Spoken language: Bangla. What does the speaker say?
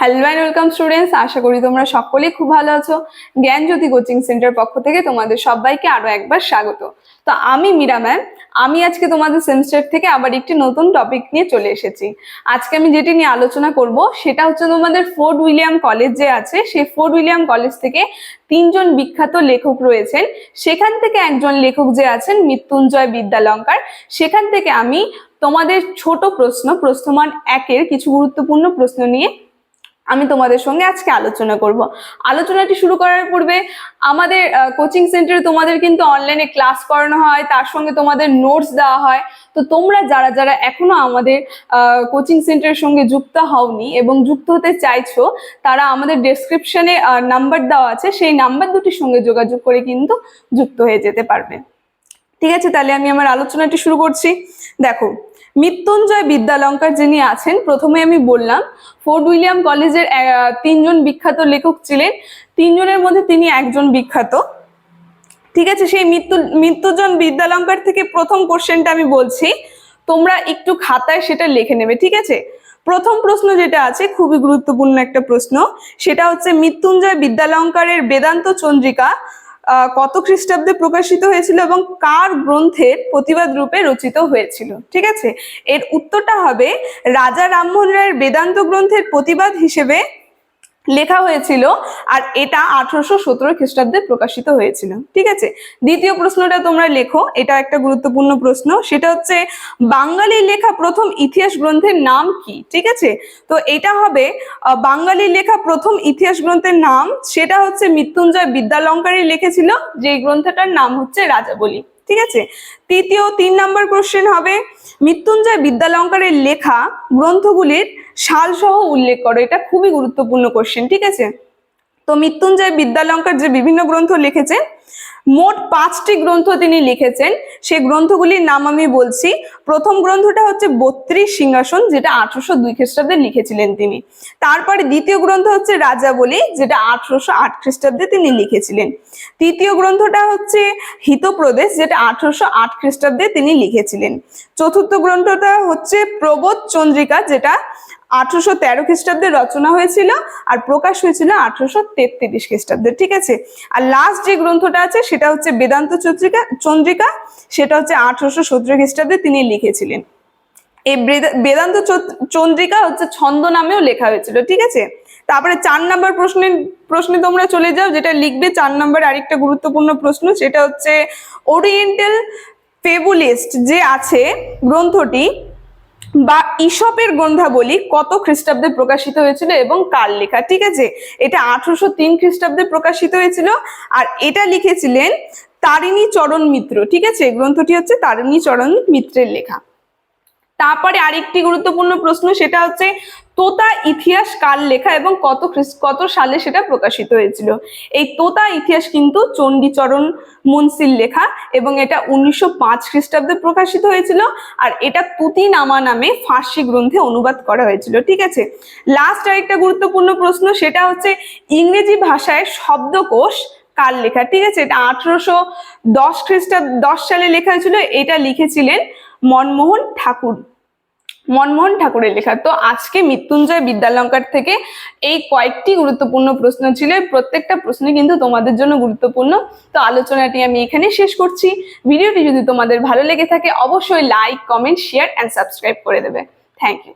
হ্যালো এন্ড ওয়েলকাম স্টুডেন্টস, আশা করি তোমরা সকলেই খুব ভালো আছো। জ্ঞানজ্যোতি কোচিং সেন্টার পক্ষ থেকে তোমাদের সবাইকে আরো একবার স্বাগত। তো আমি মীরা ম্যাম, আমি আজকে তোমাদের সেমিস্টার থেকে আবার একটি নতুন টপিক নিয়ে চলে এসেছি। আজকে আমি যেটি নিয়ে আলোচনা করব সেটা হচ্ছে তোমাদের ফোর্ট উইলিয়াম কলেজ যে আছে, সেই ফোর্ট উইলিয়াম কলেজ থেকে তিনজন বিখ্যাত লেখক রয়েছেন। সেখান থেকে একজন লেখক যে আছেন মৃত্যুঞ্জয় বিদ্যালঙ্কার, সেখান থেকে আমি তোমাদের ছোট প্রশ্নমান 1-এর কিছু গুরুত্বপূর্ণ প্রশ্ন নিয়ে আমি তোমাদের সঙ্গে আজকে আলোচনা করব। আলোচনাটি শুরু করার পূর্বে আমাদের কোচিং সেন্টারে তোমাদের কিন্তু অনলাইনে ক্লাস করানো হয়, তার সঙ্গে তোমাদের নোটস দেওয়া হয়। তো তোমরা যারা যারা এখনো আমাদের কোচিং সেন্টারের সঙ্গে যুক্ত হওনি এবং যুক্ত হতে চাইছো, তারা আমাদের ডেসক্রিপশনে নাম্বার দেওয়া আছে, সেই নাম্বার দুটির সঙ্গে যোগাযোগ করে কিন্তু যুক্ত হয়ে যেতে পারবে। ঠিক আছে, তাহলে আমি আমার আলোচনাটি শুরু করছি। দেখো, মৃত্যুঞ্জয় বিদ্যালঙ্কার যিনি আছেন, প্রথমে আমি বললাম ফোর্ট উইলিয়াম কলেজের তিনজন বিখ্যাত লেখক ছিলেন। তিনজনের মধ্যে তিনি একজন বিখ্যাত। ঠিক আছে, সেই মৃত্যুঞ্জয় বিদ্যালঙ্কার থেকে প্রথম কোশ্চেনটা আমি বলছি, তোমরা একটু খাতায় সেটা লিখে নেবে। ঠিক আছে, প্রথম প্রশ্ন যেটা আছে খুবই গুরুত্বপূর্ণ একটা প্রশ্ন, সেটা হচ্ছে মৃত্যুঞ্জয় বিদ্যালঙ্কারের বেদান্ত চন্দ্রিকা কত খ্রিস্টাব্দে প্রকাশিত হয়েছিল এবং কার গ্রন্থের প্রতিবাদ রূপে রচিত হয়েছিল? ঠিক আছে, এর উত্তরটা হবে রাজা রামমোহন রায়ের বেদান্ত গ্রন্থের প্রতিবাদ হিসেবে লেখা হয়েছিল, আর এটা 1817 খ্রিস্টাব্দে প্রকাশিত হয়েছিল। ঠিক আছে, দ্বিতীয় প্রশ্নটা তোমরা লেখো, এটা একটা গুরুত্বপূর্ণ প্রশ্ন, সেটা হচ্ছে বাঙালির লেখা প্রথম ইতিহাস গ্রন্থের নাম কি? ঠিক আছে, তো এটা হবে বাঙালির লেখা প্রথম ইতিহাস গ্রন্থের নাম, সেটা হচ্ছে মৃত্যুঞ্জয় বিদ্যালঙ্কারই লিখেছিল, যে গ্রন্থটার নাম হচ্ছে রাজাবলী। ঠিক আছে, 3 নম্বর কোশ্চেন হবে মৃত্যুঞ্জয় বিদ্যালঙ্কারের লেখা গ্রন্থগুলির সাল সহ উল্লেখ করো। এটা খুবই গুরুত্বপূর্ণ কোশ্চেন। ঠিক আছে, তো মৃত্যুঞ্জয় বিদ্যালঙ্কার যে বিভিন্ন গ্রন্থ লিখেছেন, মোট 5টি গ্রন্থ তিনি লিখেছেন। সেই গ্রন্থগুলির নাম আমি বলছি। প্রথম গ্রন্থটা হচ্ছে 32 সিংহাসন, যেটা 1802 খ্রিস্টাব্দে লিখেছিলেন তিনি। তারপরে দ্বিতীয় গ্রন্থ হচ্ছে রাজাবলী, যেটা 1808 খ্রিস্টাব্দে তিনি লিখেছিলেন। তৃতীয় গ্রন্থটা হচ্ছে হিতপ্রদেশ, যেটা 1808 খ্রিস্টাব্দে তিনি লিখেছিলেন। চতুর্থ গ্রন্থটা হচ্ছে প্রবোধ চন্দ্রিকা, যেটা 1813 খ্রিস্টাব্দে রচনা হয়েছিল আর প্রকাশ হয়েছিল 1833 খ্রিস্টাব্দে। ঠিক আছে, আর লাস্ট যে গ্রন্থটা আছে সেটা হচ্ছে বেদান্ত চন্দ্রিকা, সেটা হচ্ছে 1817 খ্রিস্টাব্দে তিনি লিখেছিলেন। এই বেদান্ত চন্দ্রিকা হচ্ছে ছন্দ নামেও লেখা হয়েছিল। ঠিক আছে, তারপরে 4 নম্বর প্রশ্নে তোমরা চলে যাও, যেটা লিখবে 4 নম্বর আরেকটা গুরুত্বপূর্ণ প্রশ্ন, সেটা হচ্ছে ওরিয়েন্টাল ফেবুলিস্ট যে আছে গ্রন্থটি বা ঈশপের গ্রন্থাবলী কত খ্রিস্টাব্দে প্রকাশিত হয়েছিল এবং কার লেখা? ঠিক আছে, এটা 1803 খ্রিস্টাব্দে প্রকাশিত হয়েছিল, আর এটা লিখেছিলেন তারিণী চরণ মিত্র। ঠিক আছে, গ্রন্থটি হচ্ছে তারিণী চরণ মিত্রের লেখা। তারপরে আরেকটি গুরুত্বপূর্ণ প্রশ্ন, সেটা হচ্ছে তোতা ইতিহাস কার লেখা এবং কত সালে সেটা প্রকাশিত হয়েছিল? এই তোতা ইতিহাস কিন্তু চণ্ডীচরণ মুন্সির লেখা এবং এটা 1905 খ্রিস্টাব্দে প্রকাশিত হয়েছিল, আর এটা তুতিনামা নামে ফার্সি গ্রন্থে অনুবাদ করা হয়েছিল। ঠিক আছে, লাস্ট আরেকটা গুরুত্বপূর্ণ প্রশ্ন, সেটা হচ্ছে ইংরেজি ভাষায় শব্দকোষ কার লেখা? ঠিক আছে, এটা 1810 সালে লেখা হয়েছিল, এটা লিখেছিলেন মনমোহন ঠাকুরের লেখা। তো আজকে মৃত্যুঞ্জয় বিদ্যালঙ্কার থেকে এই কয়েকটি গুরুত্বপূর্ণ প্রশ্ন ছিল, প্রত্যেকটা প্রশ্ন কিন্তু তোমাদের জন্য গুরুত্বপূর্ণ। তো আলোচনাটি আমি এখানে শেষ করছি। ভিডিওটি যদি তোমাদের ভালো লেগে থাকে অবশ্যই like, comment, share and subscribe করে দেবে। Thank you.